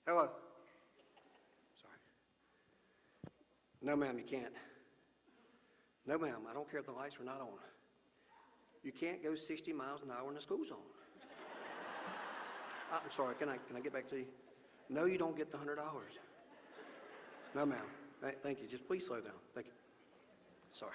Hello. Sorry. No, ma'am, you can't. No, ma'am, I don't care if the lights are not on. You can't go 60 miles an hour in the school zone. I'm sorry, can I get back to you? No, you don't get the $100. No, ma'am. Thank you. Just please slow down. Thank you. Sorry.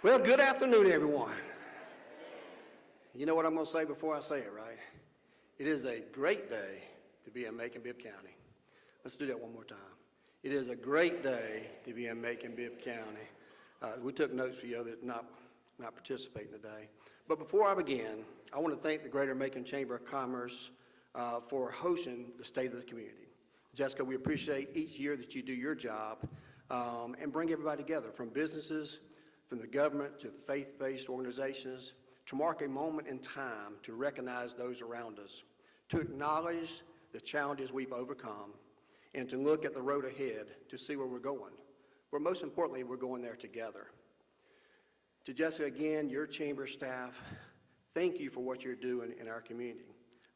Well, good afternoon, everyone. You know what I'm going to say before I say it, right? It is a great day to be in Macon-Bibb County. Let's do that one more time. It is a great day to be in Macon-Bibb County. We took notes for you that not participating today. But before I begin, I want to thank the Greater Macon Chamber of Commerce for hosting the State of the Community. Jessica, we appreciate each year that you do your job and bring everybody together, from businesses, from the government to faith-based organizations, to mark a moment in time to recognize those around us, to acknowledge the challenges we've overcome, and to look at the road ahead to see where we're going. But most importantly, we're going there together. To Jessica, again, your chamber staff, thank you for what you're doing in our community.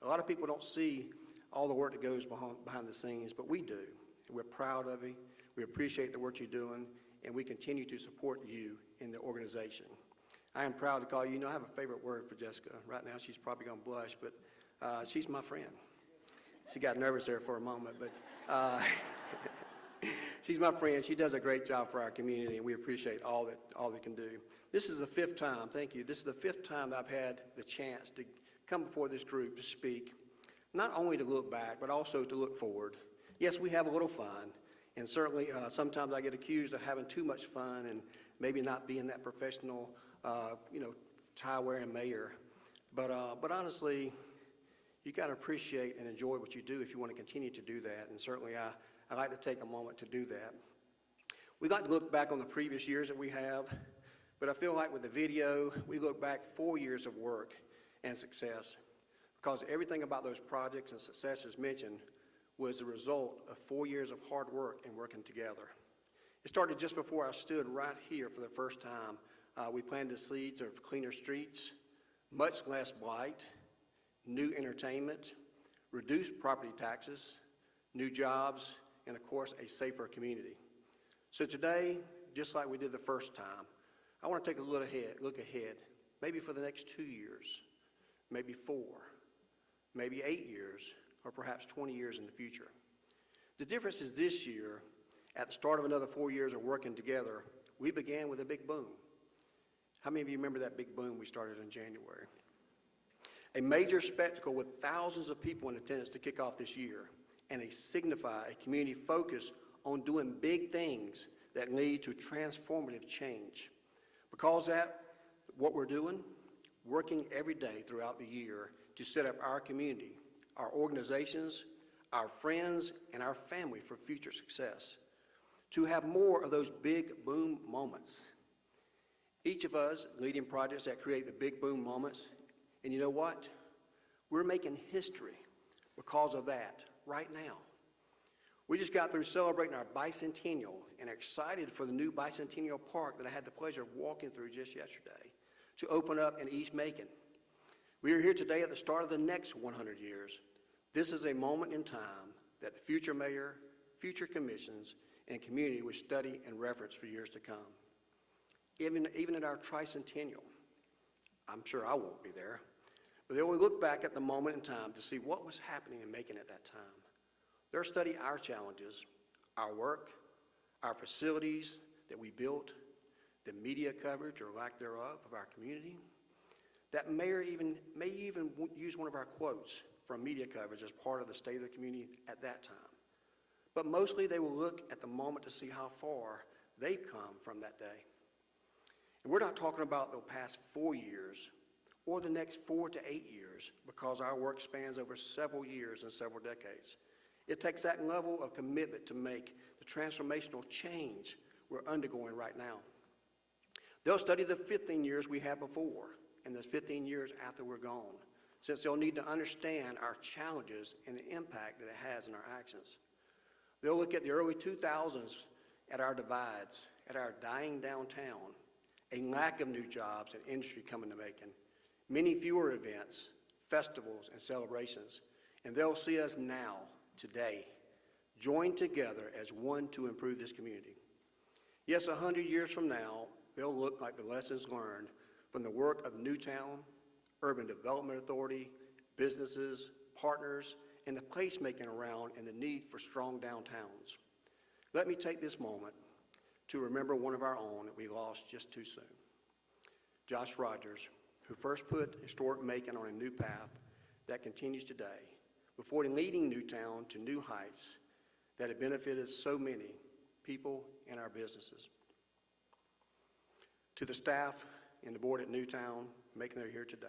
A lot of people don't see all the work that goes behind the scenes, but we do. We're proud of you. We appreciate the work you're doing, and we continue to support you in the organization. I am proud to call you. You know, I have a favorite word for Jessica. Right now, she's probably going to blush, but she's my friend. She got nervous there for a moment, but she's my friend. She does a great job for our community, and we appreciate all they can do. This is the fifth time, thank you, this is the fifth time that I've had the chance to come before this group to speak, not only to look back, but also to look forward. Yes, we have a little fun, and certainly sometimes I get accused of having too much fun and maybe not being that professional, tie-wearing mayor. But honestly, you got to appreciate and enjoy what you do if you want to continue to do that, and certainly I like to take a moment to do that. We like to look back on the previous years that we have, but I feel like with the video, we look back 4 years of work and success, because everything about those projects and successes mentioned was the result of 4 years of hard work and working together. It started just before I stood right here for the first time. We planted the seeds of cleaner streets, much less blight, new entertainment, reduced property taxes, new jobs, and of course, a safer community. So today, just like we did the first time, I want to take a look ahead, maybe for the next 2 years, maybe 4, maybe 8 years, or perhaps 20 years in the future. The difference is this year, at the start of another 4 years of working together, we began with a big boom. How many of you remember that big boom we started in January? A major spectacle with thousands of people in attendance to kick off this year, and signify a community focused on doing big things that lead to transformative change. Because that, what we're doing, working every day throughout the year to set up our community, our organizations, our friends, and our family for future success. To have more of those big boom moments. Each of us leading projects that create the big boom moments, and you know what? We're making history because of that right now. We just got through celebrating our bicentennial and are excited for the new bicentennial park that I had the pleasure of walking through just yesterday to open up in East Macon. We are here today at the start of the next 100 years. This is a moment in time that the future mayor, future commissions, and community will study and reference for years to come. Even at our tricentennial, I'm sure I won't be there, but they will look back at the moment in time to see what was happening in Macon at that time. They'll study our challenges, our work, our facilities that we built, the media coverage or lack thereof of our community. That mayor may even use one of our quotes from media coverage as part of the State of the Community at that time. But mostly they will look at the moment to see how far they've come from that day. And we're not talking about the past 4 years or the next 4 to 8 years, because our work spans over several years and several decades. It takes that level of commitment to make the transformational change we're undergoing right now. They'll study the 15 years we had before and the 15 years after we're gone, since they'll need to understand our challenges and the impact that it has in our actions. They'll look at the early 2000s, at our divides, at our dying downtown, a lack of new jobs and industry coming to Macon, many fewer events, festivals, and celebrations, and they'll see us now, today, join together as one to improve this community. Yes, 100 years from now, they'll look like the lessons learned from the work of Newtown, Urban Development Authority, businesses, partners, and the placemaking around and the need for strong downtowns. Let me take this moment to remember one of our own that we lost just too soon. Josh Rogers, who first put historic Macon on a new path that continues today, before leading Newtown to new heights that have benefited so many people and our businesses. To the staff and the board at Newtown, making their here today,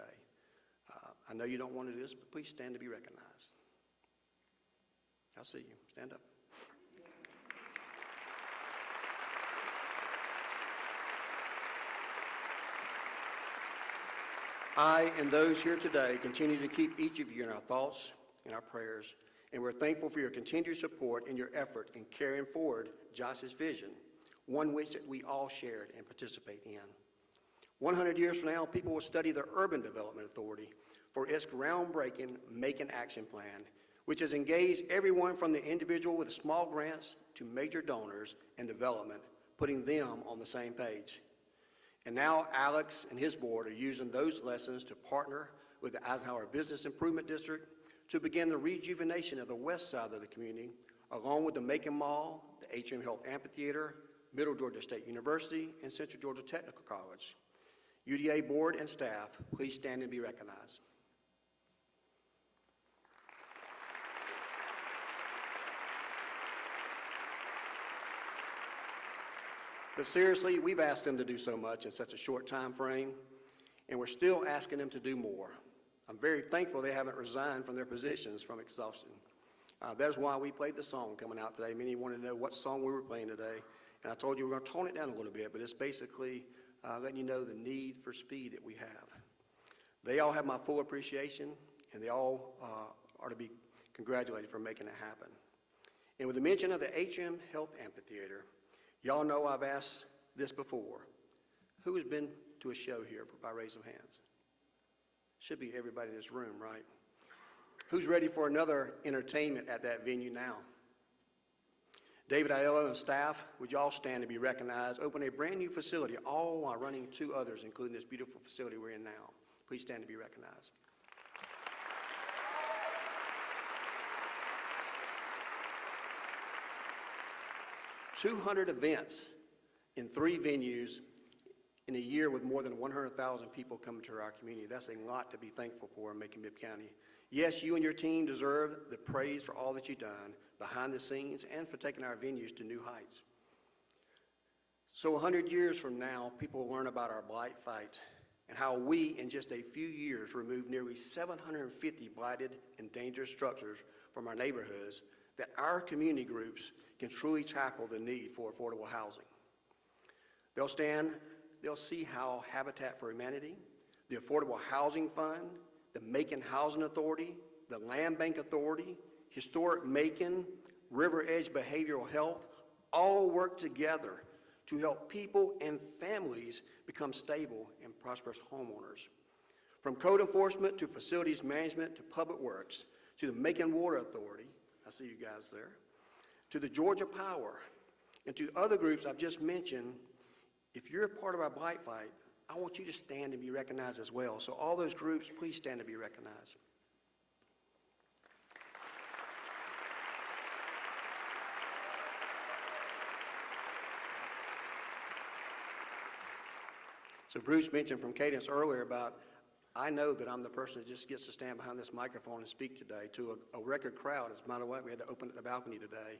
I know you don't want to do this, but please stand to be recognized. I see you. Stand up. I and those here today continue to keep each of you in our thoughts and our prayers, and we're thankful for your continued support and your effort in carrying forward Josh's vision, one which we all shared and participate in. 100 years from now, people will study the Urban Development Authority for its groundbreaking Macon Action Plan, which has engaged everyone from the individual with small grants to major donors and development, putting them on the same page. And now Alex and his board are using those lessons to partner with the Eisenhower Business Improvement District to begin the rejuvenation of the west side of the community, along with the Macon Mall, the Atrium Health Amphitheater, Middle Georgia State University, and Central Georgia Technical College. UDA board and staff, please stand and be recognized. But seriously, we've asked them to do so much in such a short time frame, and we're still asking them to do more. I'm very thankful they haven't resigned from their positions from exhaustion. That's why we played the song coming out today. Many wanted to know what song we were playing today, and I told you we're going to tone it down a little bit, but it's basically letting you know the need for speed that we have. They all have my full appreciation, and they all are to be congratulated for making it happen. And with the mention of the Atrium Health Amphitheater, y'all know I've asked this before. Who has been to a show here by raise of hands? Should be everybody in this room, right? Who's ready for another entertainment at that venue now? David Aiello and staff, would you all stand to be recognized? Open a brand new facility, all while running two others, including this beautiful facility we're in now. Please stand to be recognized. "200 events in 3 venues in a year with more than 100,000 people coming to our community. That's a lot to be thankful for in Macon-Bibb County. Yes, you and your team deserve the praise for all that you've done behind the scenes and for taking our venues to new heights. So 100 years from now, people will learn about our blight fight and how we, in just a few years, removed nearly 750 blighted and dangerous structures from our neighborhoods that our community groups can truly tackle the need for affordable housing. They'll see how Habitat for Humanity, the Affordable Housing Fund, the Macon Housing Authority, the Land Bank Authority, Historic Macon, River Edge Behavioral Health, all work together to help people and families become stable and prosperous homeowners. From code enforcement to facilities management to public works to the Macon Water Authority, I see you guys there, to the Georgia Power, and to other groups I've just mentioned, if you're a part of our blight fight, I want you to stand and be recognized as well. So all those groups, please stand to be recognized. So Bruce mentioned from Cadence earlier about, I know that I'm the person that just gets to stand behind this microphone and speak today to a record crowd. As a matter of fact, we had to open the balcony today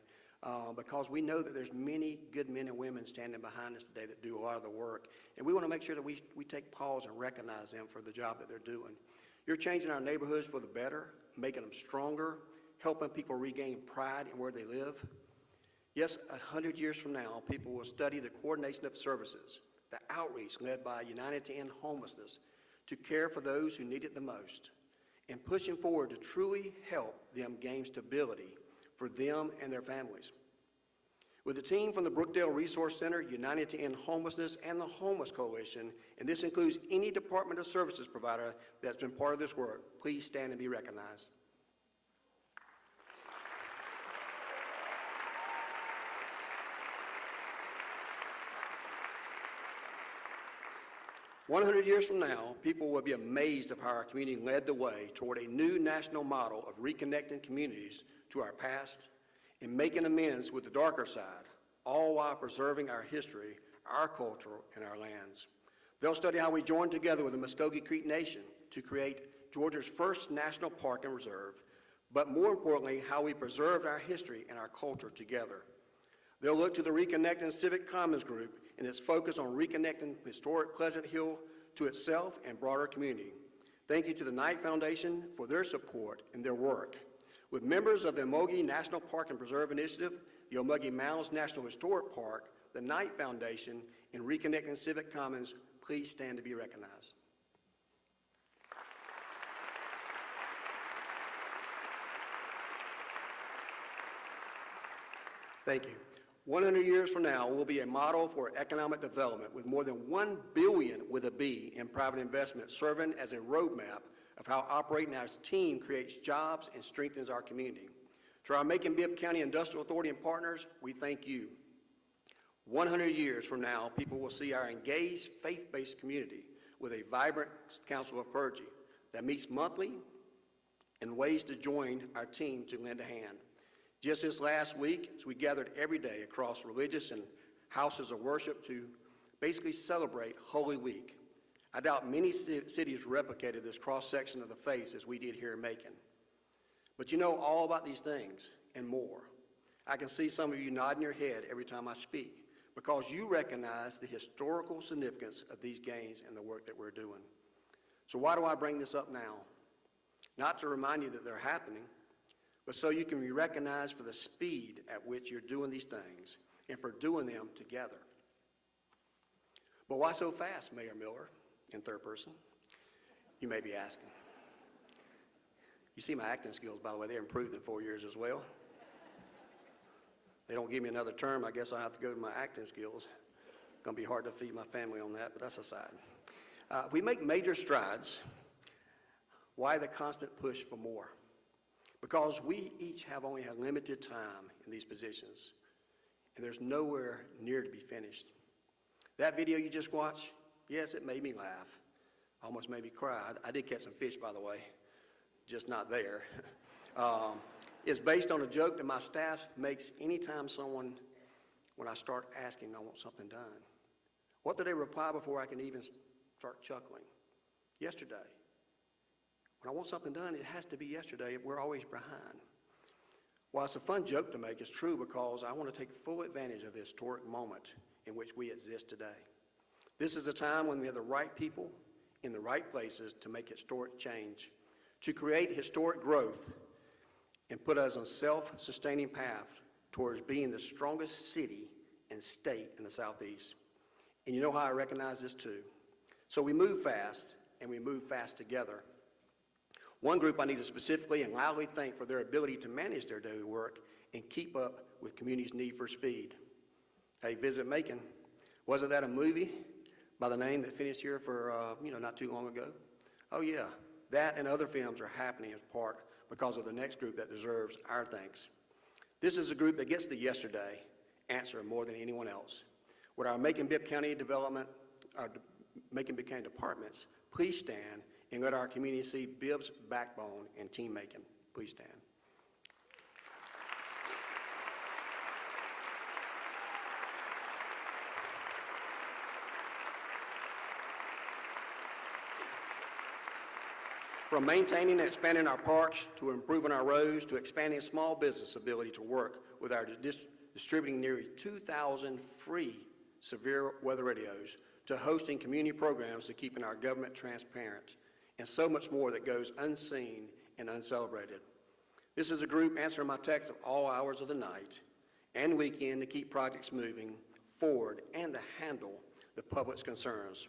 because we know that there's many good men and women standing behind us today that do a lot of the work. And we want to make sure that we take pause and recognize them for the job that they're doing. You're changing our neighborhoods for the better, making them stronger, helping people regain pride in where they live. Yes, 100 years from now, people will study the coordination of services, the outreach led by United to End Homelessness to care for those who need it the most, and pushing forward to truly help them gain stability for them and their families. With a team from the Brookdale Resource Center, United to End Homelessness, and the Homeless Coalition, and this includes any Department of Services provider that's been part of this work, please stand and be recognized. 100 years from now, people will be amazed of how our community led the way toward a new national model of reconnecting communities to our past and making amends with the darker side, all while preserving our history, our culture, and our lands. They'll study how we joined together with the Muskogee Creek Nation to create Georgia's first national park and reserve, but more importantly, how we preserved our history and our culture together. They'll look to the Reconnecting Civic Commons Group and its focus on reconnecting historic Pleasant Hill to itself and broader community. Thank you to the Knight Foundation for their support and their work. With members of the Omogi National Park and Preserve Initiative, the Omogi Mounds National Historic Park, the Knight Foundation, and Reconnecting Civic Commons, please stand to be recognized. Thank you. 100 years from now, we'll be a model for economic development with more than $1 billion with a B in private investment, serving as a roadmap of how operating as a team creates jobs and strengthens our community. To our Macon-Bibb County Industrial Authority and partners, we thank you. 100 years from now, people will see our engaged, faith-based community with a vibrant council of clergy that meets monthly and ways to join our team to lend a hand. Just this last week, as we gathered every day across religious and houses of worship to basically celebrate Holy Week. I doubt many cities replicated this cross-section of the faith as we did here in Macon. But you know all about these things and more. I can see some of you nodding your head every time I speak because you recognize the historical significance of these gains and the work that we're doing. So why do I bring this up now? Not to remind you that they're happening, but so you can be recognized for the speed at which you're doing these things and for doing them together. But why so fast, Mayor Miller, in third person? You may be asking. You see my acting skills, by the way, they're improved in 4 years as well. They don't give me another term, I guess I'll have to go to my acting skills. It's going to be hard to feed my family on that, but that's aside. We make major strides. Why the constant push for more? Because we each have only a limited time in these positions, and there's nowhere near to be finished. That video you just watched, yes, it made me laugh, almost made me cry. I did catch some fish, by the way, just not there. It's based on a joke that my staff makes anytime when I start asking, I want something done. What do they reply before I can even start chuckling? Yesterday. When I want something done, it has to be yesterday. We're always behind. While it's a fun joke to make, it's true because I want to take full advantage of the historic moment in which we exist today. This is a time when we have the right people in the right places to make historic change, to create historic growth, and put us on a self-sustaining path towards being the strongest city and state in the Southeast. And you know how I recognize this too. So we move fast, and we move fast together. One group I need to specifically and loudly thank for their ability to manage their daily work and keep up with community's need for speed. Hey, Visit Macon, wasn't that a movie by the name that finished here for, not too long ago? Oh yeah, that and other films are happening in part because of the next group that deserves our thanks. This is a group that gets the yesterday answer more than anyone else. With our Macon-Bibb County development, our Macon-Bibb County departments, please stand and let our community see Bibb's backbone and Team Macon. Please stand. From maintaining and expanding our parks, to improving our roads, to expanding small business ability to work with our distributing nearly 2,000 free severe weather radios, to hosting community programs, to keeping our government transparent, and so much more that goes unseen and uncelebrated. This is a group answering my texts at all hours of the night and weekend to keep projects moving forward and to handle the public's concerns.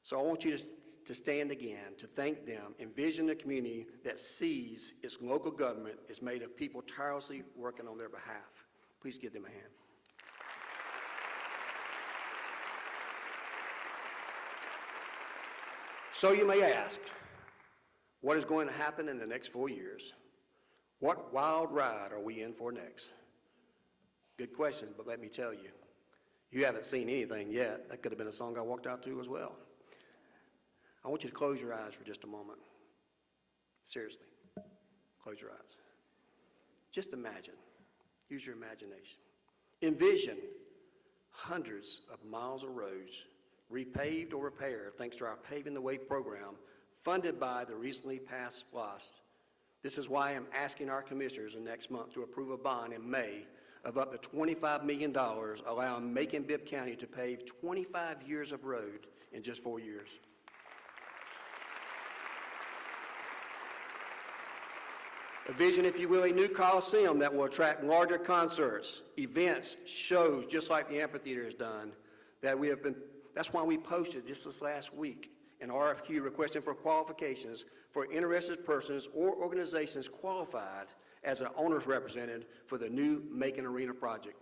So I want you to stand again, to thank them, envision a community that sees its local government is made of people tirelessly working on their behalf. Please give them a hand. So you may ask, what is going to happen in the next 4 years? What wild ride are we in for next? Good question, but let me tell you, you haven't seen anything yet. That could have been a song I walked out to as well. I want you to close your eyes for just a moment. Seriously, close your eyes. Just imagine, use your imagination. Envision hundreds of miles of roads repaved or repaired thanks to our Paving the Way program funded by the recently passed SPLOST. This is why I'm asking our commissioners next month to approve a bond in May of up to $25 million, allowing Macon-Bibb County to pave 25 years of road in just 4 years. A vision, if you will, a new Coliseum that will attract larger concerts, events, shows, just like the amphitheater has done. That's why we posted just this last week an RFQ requesting for qualifications for interested persons or organizations qualified as an owner's representative for the new Macon Arena project.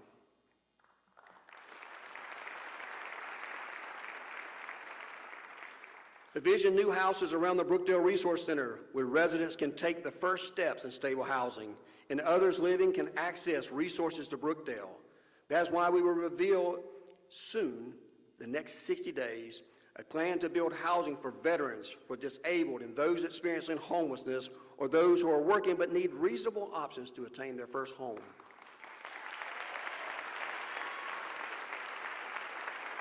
Envision new houses around the Brookdale Resource Center where residents can take the first steps in stable housing and others living can access resources to Brookdale. That's why we will reveal soon, the next 60 days, a plan to build housing for veterans, for disabled, and those experiencing homelessness, or those who are working but need reasonable options to attain their first home.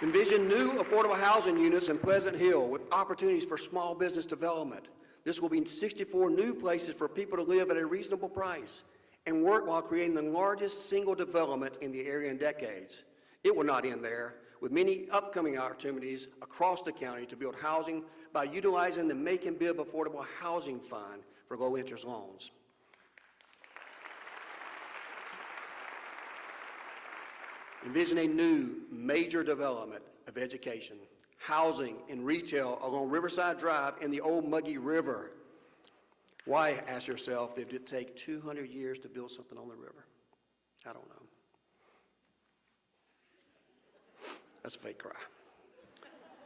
Envision new affordable housing units in Pleasant Hill with opportunities for small business development. This will be 64 new places for people to live at a reasonable price and work while creating the largest single development in the area in decades. It will not end there, with many upcoming opportunities across the county to build housing by utilizing the Macon-Bibb Affordable Housing Fund for low-interest loans. Envision a new major development of education, housing, and retail along Riverside Drive and the old Muggy River. Why, ask yourself, did it take 200 years to build something on the river? I don't know. That's a fake cry.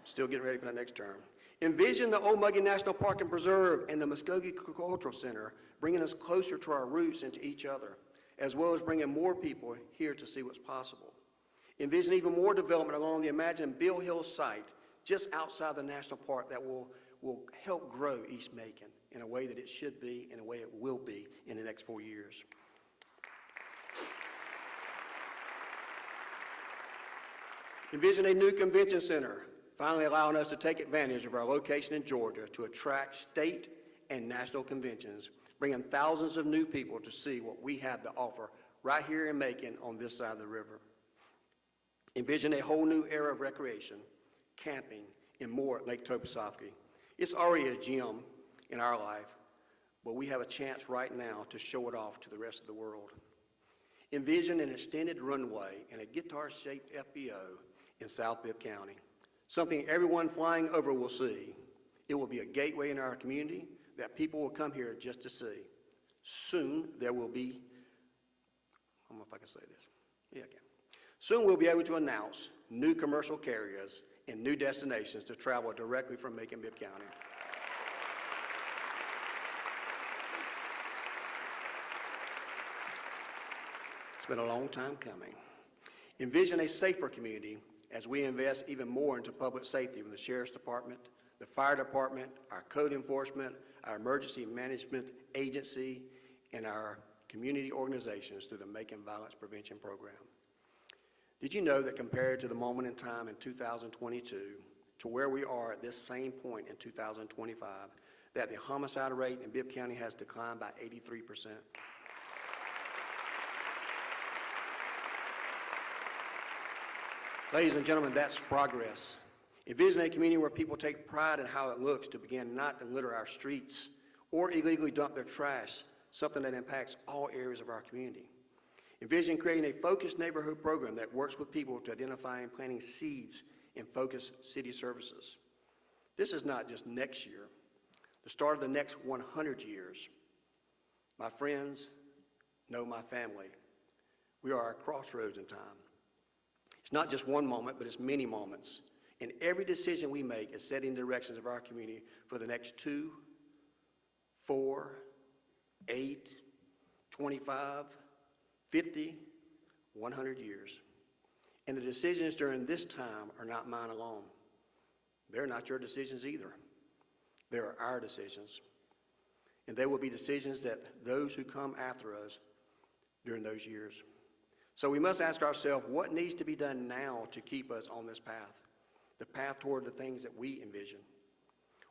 Still getting ready for the next term. Envision the Old Muggy National Park and Preserve and the Muskogee Cultural Center, bringing us closer to our roots and to each other, as well as bringing more people here to see what's possible. Envision even more development along the imagined Bill Hill site, just outside the national park, that will help grow East Macon in a way that it should be, in a way it will be in the next 4 years. Envision a new convention center, finally allowing us to take advantage of our location in Georgia to attract state and national conventions, bringing thousands of new people to see what we have to offer right here in Macon on this side of the river. Envision a whole new era of recreation, camping, and more at Lake Toposophy. It's already a gem in our life, but we have a chance right now to show it off to the rest of the world. Envision an extended runway and a guitar-shaped FBO in South Bibb County, something everyone flying over will see. It will be a gateway in our community that people will come here just to see. Soon there will be, I don't know if I can say this. Yeah, I can. Soon we'll be able to announce new commercial carriers and new destinations to travel directly from Macon-Bibb County. It's been a long time coming. Envision a safer community as we invest even more into public safety with the Sheriff's Department, the Fire Department, our code enforcement, our emergency management agency, and our community organizations through the Macon Violence Prevention Program. Did you know that compared to the moment in time in 2022 to where we are at this same point in 2025, that the homicide rate in Bibb County has declined by 83%? Ladies and gentlemen, that's progress. Envision a community where people take pride in how it looks to begin not to litter our streets or illegally dump their trash, something that impacts all areas of our community. Envision creating a focused neighborhood program that works with people to identify and planting seeds in focused city services. This is not just next year, the start of the next 100 years. My friends, know my family. We are at a crossroads in time. It's not just one moment, but it's many moments. And every decision we make is setting the directions of our community for the next 2, 4, 8, 25, 50, 100 years. And the decisions during this time are not mine alone. They're not your decisions either. They're our decisions. And they will be decisions that those who come after us during those years. So we must ask ourselves, what needs to be done now to keep us on this path, the path toward the things that we envision?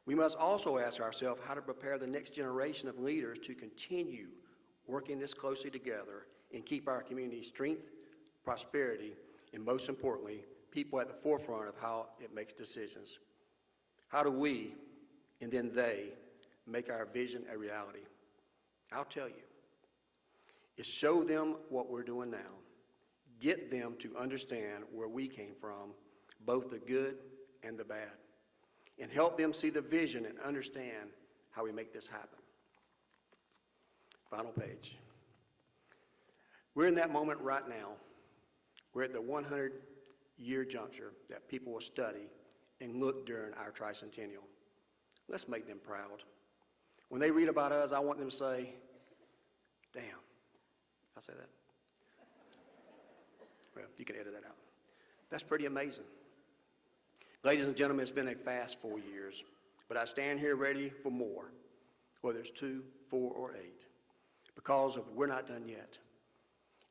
We must also ask ourselves how to prepare the next generation of leaders to continue working this closely together and keep our community's strength, prosperity, and most importantly, people at the forefront of how it makes decisions. How do we, and then they, make our vision a reality? I'll tell you. It's show them what we're doing now. Get them to understand where we came from, both the good and the bad, and help them see the vision and understand how we make this happen. Final page. We're in that moment right now. We're at the 100-year juncture that people will study and look during our tricentennial. Let's make them proud. When they read about us, I want them to say, damn. I'll say that. Well, you can edit that out. That's pretty amazing. Ladies and gentlemen, it's been a fast 4 years, but I stand here ready for more, whether it's 2, 4, or 8, because we're not done yet,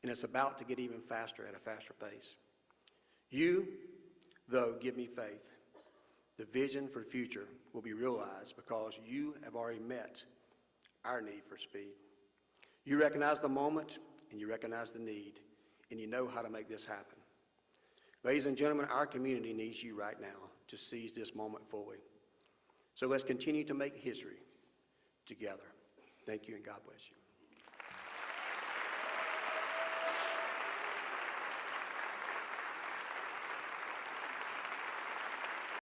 and it's about to get even faster at a faster pace. You, though, give me faith. The vision for the future will be realized because you have already met our need for speed. You recognize the moment, and you recognize the need, and you know how to make this happen. Ladies and gentlemen, our community needs you right now to seize this moment fully. So let's continue to make history together. Thank you, and God bless you.